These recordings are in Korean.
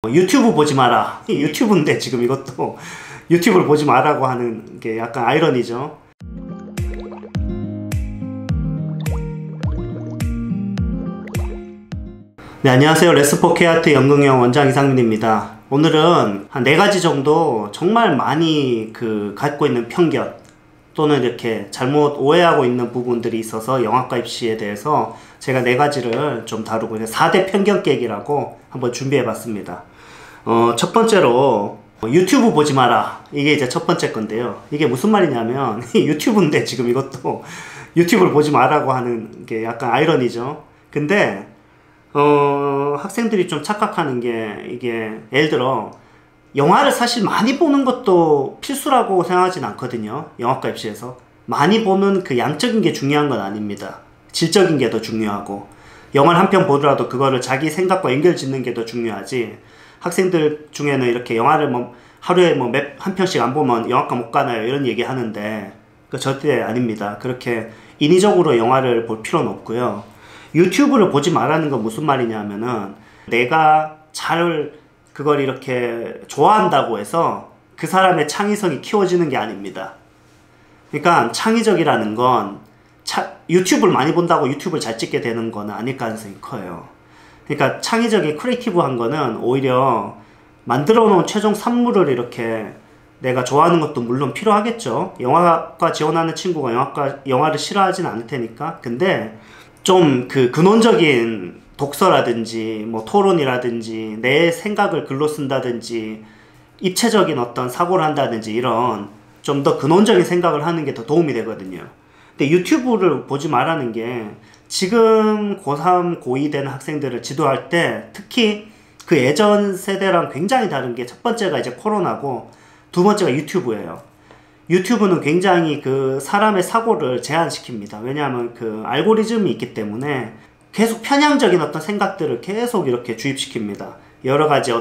유튜브 보지 마라. 유튜브인데 지금 이것도 유튜브를 보지 마라고 하는 게 약간 아이러니죠. 네, 안녕하세요. 레스포케아트 연극영 원장 이상민입니다. 오늘은 한 4가지 정도 정말 많이 갖고 있는 편견 또는 이렇게 잘못 오해하고 있는 부분들이 있어서 영화과 입시에 대해서 제가 4가지를 좀 다루고 있는 4대 편견 깨기라고 한번 준비해 봤습니다. 첫 번째로 유튜브 보지 마라. 이게 이제 첫 번째 건데요. 이게 무슨 말이냐면 유튜브인데 지금 이것도 유튜브를 보지 마라고 하는 게 약간 아이러니죠. 근데 학생들이 좀 착각하는 게 이게 예를 들어 영화를 사실 많이 보는 것도 필수라고 생각하진 않거든요. 영화과 입시에서 많이 보는 그 양적인 게 중요한 건 아닙니다. 질적인 게 더 중요하고 영화를 한 편 보더라도 그거를 자기 생각과 연결 짓는 게 더 중요하지. 학생들 중에는 이렇게 영화를 하루에 한 편씩 안 보면 영화과 못 가나요? 이런 얘기 하는데 그 절대 아닙니다. 그렇게 인위적으로 영화를 볼 필요는 없고요. 유튜브를 보지 말라는 건 무슨 말이냐면은 내가 그걸 이렇게 좋아한다고 해서 그 사람의 창의성이 키워지는 게 아닙니다. 그러니까 창의적이라는 건 유튜브를 많이 본다고 유튜브를 잘 찍게 되는 거는 아닐 가능성이 커요. 그러니까 창의적인 크리에이티브한 거는 오히려 만들어 놓은 최종 산물을 이렇게 내가 좋아하는 것도 물론 필요하겠죠. 영화과 지원하는 친구가 영화를 싫어하진 않을 테니까. 근데 좀 근원적인 독서라든지 토론이라든지 내 생각을 글로 쓴다든지 입체적인 어떤 사고를 한다든지 이런 좀 더 근원적인 생각을 하는 게 더 도움이 되거든요. 근데 유튜브를 보지 말라는 게 지금 고3, 고2 되는 학생들을 지도할 때 특히 그 예전 세대랑 굉장히 다른 게 첫 번째가 이제 코로나고 두 번째가 유튜브예요. 유튜브는 굉장히 사람의 사고를 제한시킵니다. 왜냐하면 알고리즘이 있기 때문에 계속 편향적인 어떤 생각들을 계속 이렇게 주입시킵니다. 여러 가지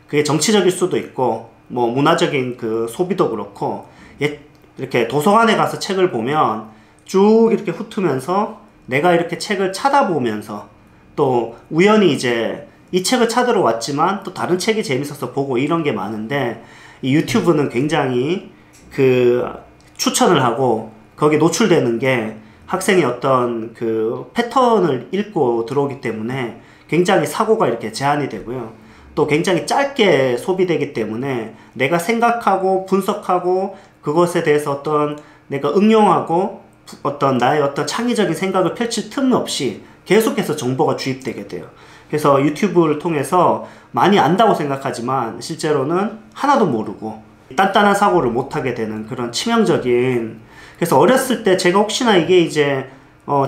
그게 정치적일 수도 있고, 문화적인 소비도 그렇고, 이렇게 도서관에 가서 책을 보면 쭉 이렇게 훑으면서 내가 이렇게 책을 찾아보면서 또 우연히 이제 이 책을 찾으러 왔지만 또 다른 책이 재밌어서 보고 이런 게 많은데 이 유튜브는 굉장히 추천을 하고 거기에 노출되는 게 학생의 어떤 패턴을 읽고 들어오기 때문에 굉장히 사고가 이렇게 제한이 되고요. 또 굉장히 짧게 소비되기 때문에 내가 생각하고 분석하고 그것에 대해서 내가 응용하고 나의 창의적인 생각을 펼칠 틈 없이 계속해서 정보가 주입되게 돼요. 그래서 유튜브를 통해서 많이 안다고 생각하지만 실제로는 하나도 모르고 단단한 사고를 못하게 되는 그런 치명적인. 그래서 어렸을 때 제가 혹시나 이게 이제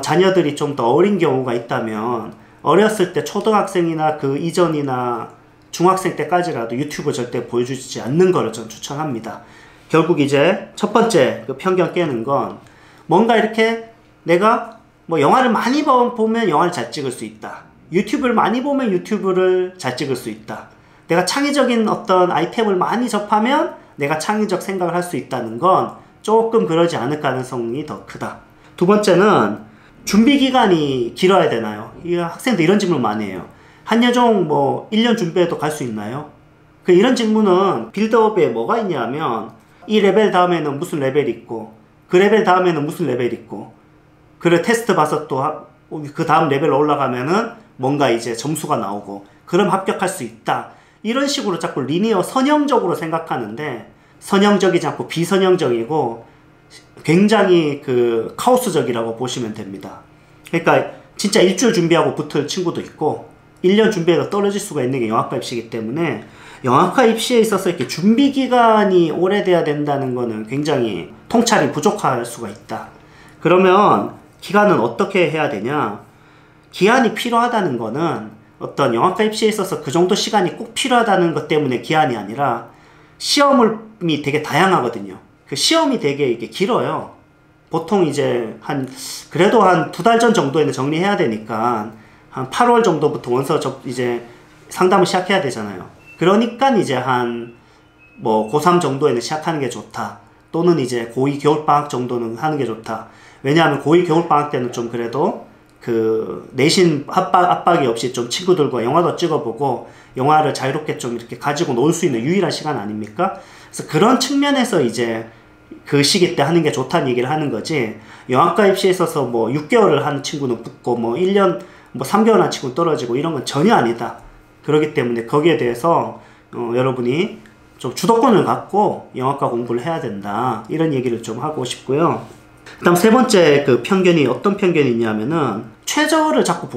자녀들이 좀 더 어린 경우가 있다면 어렸을 때 초등학생이나 그 이전이나 중학생 때까지라도 유튜브 절대 보여주지 않는 거를 전 추천합니다. 결국 이제 첫 번째 편견 깨는 건 뭔가 이렇게 내가 영화를 많이 보면 영화를 잘 찍을 수 있다. 유튜브를 많이 보면 유튜브를 잘 찍을 수 있다. 내가 창의적인 어떤 아이템을 많이 접하면 내가 창의적 생각을 할 수 있다는 건 조금 그러지 않을 가능성이 더 크다. 두 번째는 준비 기간이 길어야 되나요? 학생들 이런 질문 많이 해요. 한예종 1년 준비해도 갈 수 있나요? 이런 질문은 빌드업에 뭐가 있냐면 이 레벨 다음에는 무슨 레벨이 있고 그 레벨 다음에는 무슨 레벨이 있고 그래 테스트 봐서 또 그 다음 레벨로 올라가면은 뭔가 이제 점수가 나오고 그럼 합격할 수 있다. 이런 식으로 자꾸 리니어 선형적으로 생각하는데 선형적이지 않고 비선형적이고 굉장히 카오스적이라고 보시면 됩니다. 그러니까 진짜 일주일 준비하고 붙을 친구도 있고 1년 준비해서 떨어질 수가 있는 게 영화과 입시이기 때문에 영화과 입시에 있어서 이렇게 준비 기간이 오래돼야 된다는 거는 굉장히 통찰이 부족할 수가 있다. 그러면 기간은 어떻게 해야 되냐? 기한이 필요하다는 거는 어떤 영화과 입시에 있어서 그 정도 시간이 꼭 필요하다는 것 때문에 기한이 아니라 시험이 되게 다양하거든요. 시험이 되게 이게 길어요. 보통 이제 그래도 한 2달 전 정도에는 정리해야 되니까 한 8월 정도부터 원서 이제 상담을 시작해야 되잖아요. 그러니까 이제 고3 정도에는 시작하는 게 좋다. 또는 이제 고2 겨울방학 정도는 하는 게 좋다. 왜냐하면 고2 겨울방학 때는 좀 그래도 그 내신 압박이 없이 좀 친구들과 영화도 찍어보고 영화를 자유롭게 좀 이렇게 가지고 놀 수 있는 유일한 시간 아닙니까? 그래서 그런 측면에서 이제 그 시기 때 하는 게 좋다는 얘기를 하는 거지, 영화과 입시에 있어서 뭐 6개월을 하는 친구는 붙고 뭐 1년 뭐 3개월 한 친구는 떨어지고 이런 건 전혀 아니다. 그렇기 때문에 거기에 대해서 여러분이 좀 주도권을 갖고 영화과 공부를 해야 된다, 이런 얘기를 좀 하고 싶고요. 그 다음 세 번째 그 편견이 어떤 편견이 있냐면은 최저를 자꾸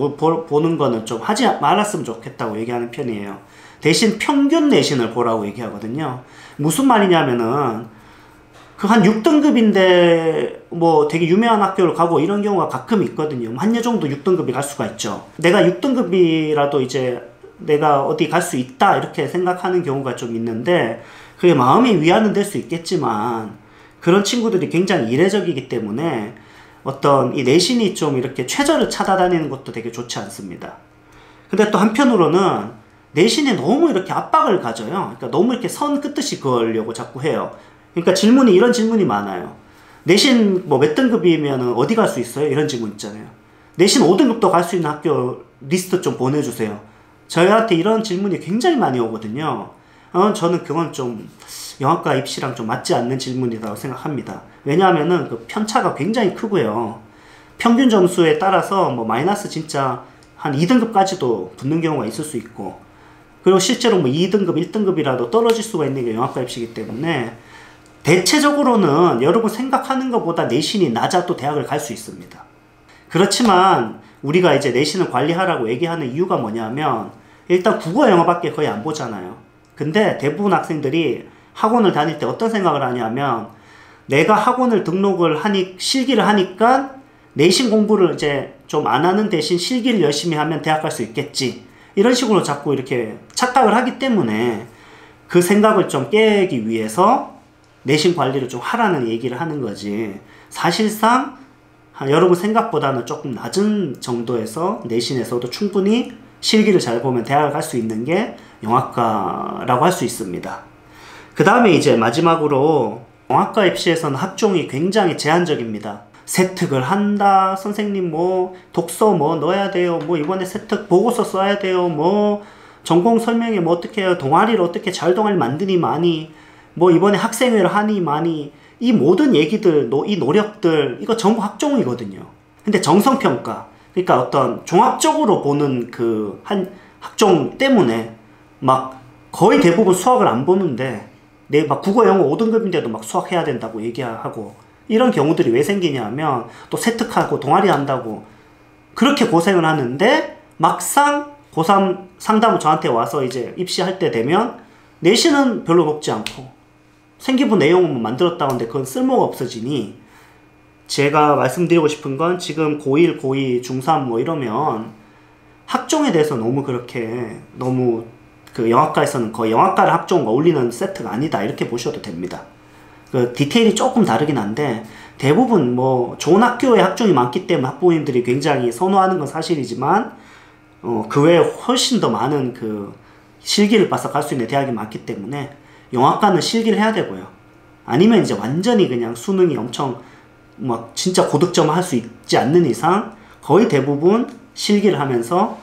보는 거는 좀 하지 말았으면 좋겠다고 얘기하는 편이에요. 대신 평균 내신을 보라고 얘기하거든요. 무슨 말이냐면은 그 한 6등급인데 뭐 되게 유명한 학교를 가고 이런 경우가 가끔 있거든요. 한 여 정도 6등급이 갈 수가 있죠. 내가 6등급이라도 이제 내가 어디 갈 수 있다 이렇게 생각하는 경우가 좀 있는데, 그게 마음이 위안은 될 수 있겠지만 그런 친구들이 굉장히 이례적이기 때문에 어떤 이 내신이 좀 이렇게 최저를 찾아다니는 것도 되게 좋지 않습니다. 근데 또 한편으로는 내신에 너무 이렇게 압박을 가져요. 그러니까 너무 이렇게 선 긋듯이 그으려고 자꾸 해요. 그러니까 질문이, 이런 질문이 많아요. 내신 뭐 몇 등급이면 어디 갈 수 있어요? 이런 질문 있잖아요. 내신 5등급도 갈 수 있는 학교 리스트 좀 보내주세요. 저희한테 이런 질문이 굉장히 많이 오거든요. 저는 그건 좀 영화과 입시랑 좀 맞지 않는 질문이라고 생각합니다. 왜냐하면은 그 편차가 굉장히 크고요. 평균 점수에 따라서 뭐 마이너스 진짜 한 2등급까지도 붙는 경우가 있을 수 있고, 그리고 실제로 뭐 2등급, 1등급이라도 떨어질 수가 있는 게 영화과 입시이기 때문에 대체적으로는 여러분 생각하는 것보다 내신이 낮아도 대학을 갈 수 있습니다. 그렇지만 우리가 이제 내신을 관리하라고 얘기하는 이유가 뭐냐면, 일단 국어 영어밖에 거의 안 보잖아요. 근데 대부분 학생들이 학원을 다닐 때 어떤 생각을 하냐면, 내가 학원을 등록을 실기를 하니까 내신 공부를 이제 좀 안 하는 대신 실기를 열심히 하면 대학 갈 수 있겠지, 이런 식으로 자꾸 이렇게 착각을 하기 때문에 그 생각을 좀 깨기 위해서 내신 관리를 좀 하라는 얘기를 하는 거지, 사실상 여러분 생각보다는 조금 낮은 정도에서 내신에서도 충분히 실기를 잘 보면 대학을 갈 수 있는 게 영화과라고 할 수 있습니다. 그 다음에 이제 마지막으로 영화과 입시에서는 학종이 굉장히 제한적입니다. 세특을 한다, 선생님 뭐 독서 뭐 넣어야 돼요, 뭐 이번에 세특 보고서 써야 돼요, 뭐 전공 설명회 뭐 어떻게 해요, 동아리를 어떻게 자율동아리 만드니 많이, 뭐 이번에 학생회를 하니 많이, 이 모든 얘기들, 이 노력들, 이거 전부 학종이거든요. 근데 정성평가, 그러니까 어떤 종합적으로 보는 그 한 학종 때문에 막 거의 대부분 수학을 안 보는데, 내 막 국어 영어 5등급인데도 막 수학 해야 된다고 얘기하고, 이런 경우들이 왜 생기냐면 또 세특하고 동아리 한다고 그렇게 고생을 하는데 막상 고3 상담을 저한테 와서 이제 입시할 때 되면 내신은 별로 높지 않고 생기부 내용은 만들었다 하는데 그건 쓸모가 없어지니, 제가 말씀드리고 싶은 건 지금 고1, 고2, 중3 뭐 이러면 학종에 대해서 너무 그렇게 너무 그 영화과에서는 거의 영화과를 학종과 어울리는 세트가 아니다, 이렇게 보셔도 됩니다. 그 디테일이 조금 다르긴 한데 대부분 뭐 좋은 학교에 학종이 많기 때문에 학부모님들이 굉장히 선호하는 건 사실이지만 그 외에 훨씬 더 많은 그 실기를 봐서 갈 수 있는 대학이 많기 때문에 영화과는 실기를 해야 되고요. 아니면 이제 완전히 그냥 수능이 엄청 막 진짜 고득점을 할 수 있지 않는 이상 거의 대부분 실기를 하면서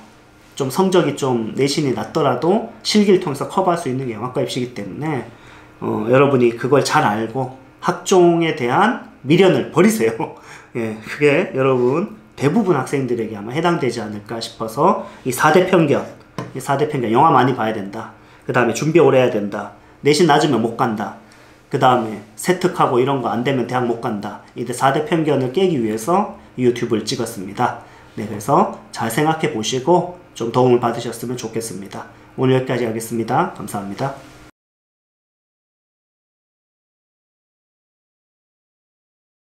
좀 성적이 좀 내신이 낮더라도 실기를 통해서 커버할 수 있는 게 영화과 입시이기 때문에 여러분이 그걸 잘 알고 학종에 대한 미련을 버리세요. 예, 그게 여러분 대부분 학생들에게 아마 해당되지 않을까 싶어서 이 4대 편견, 영화 많이 봐야 된다, 그 다음에 준비 오래 해야 된다, 내신 낮으면 못 간다, 그 다음에 세특하고 이런 거 안 되면 대학 못 간다, 이 4대 편견을 깨기 위해서 유튜브를 찍었습니다. 네, 그래서 잘 생각해 보시고 좀 도움을 받으셨으면 좋겠습니다. 오늘 여기까지 하겠습니다. 감사합니다.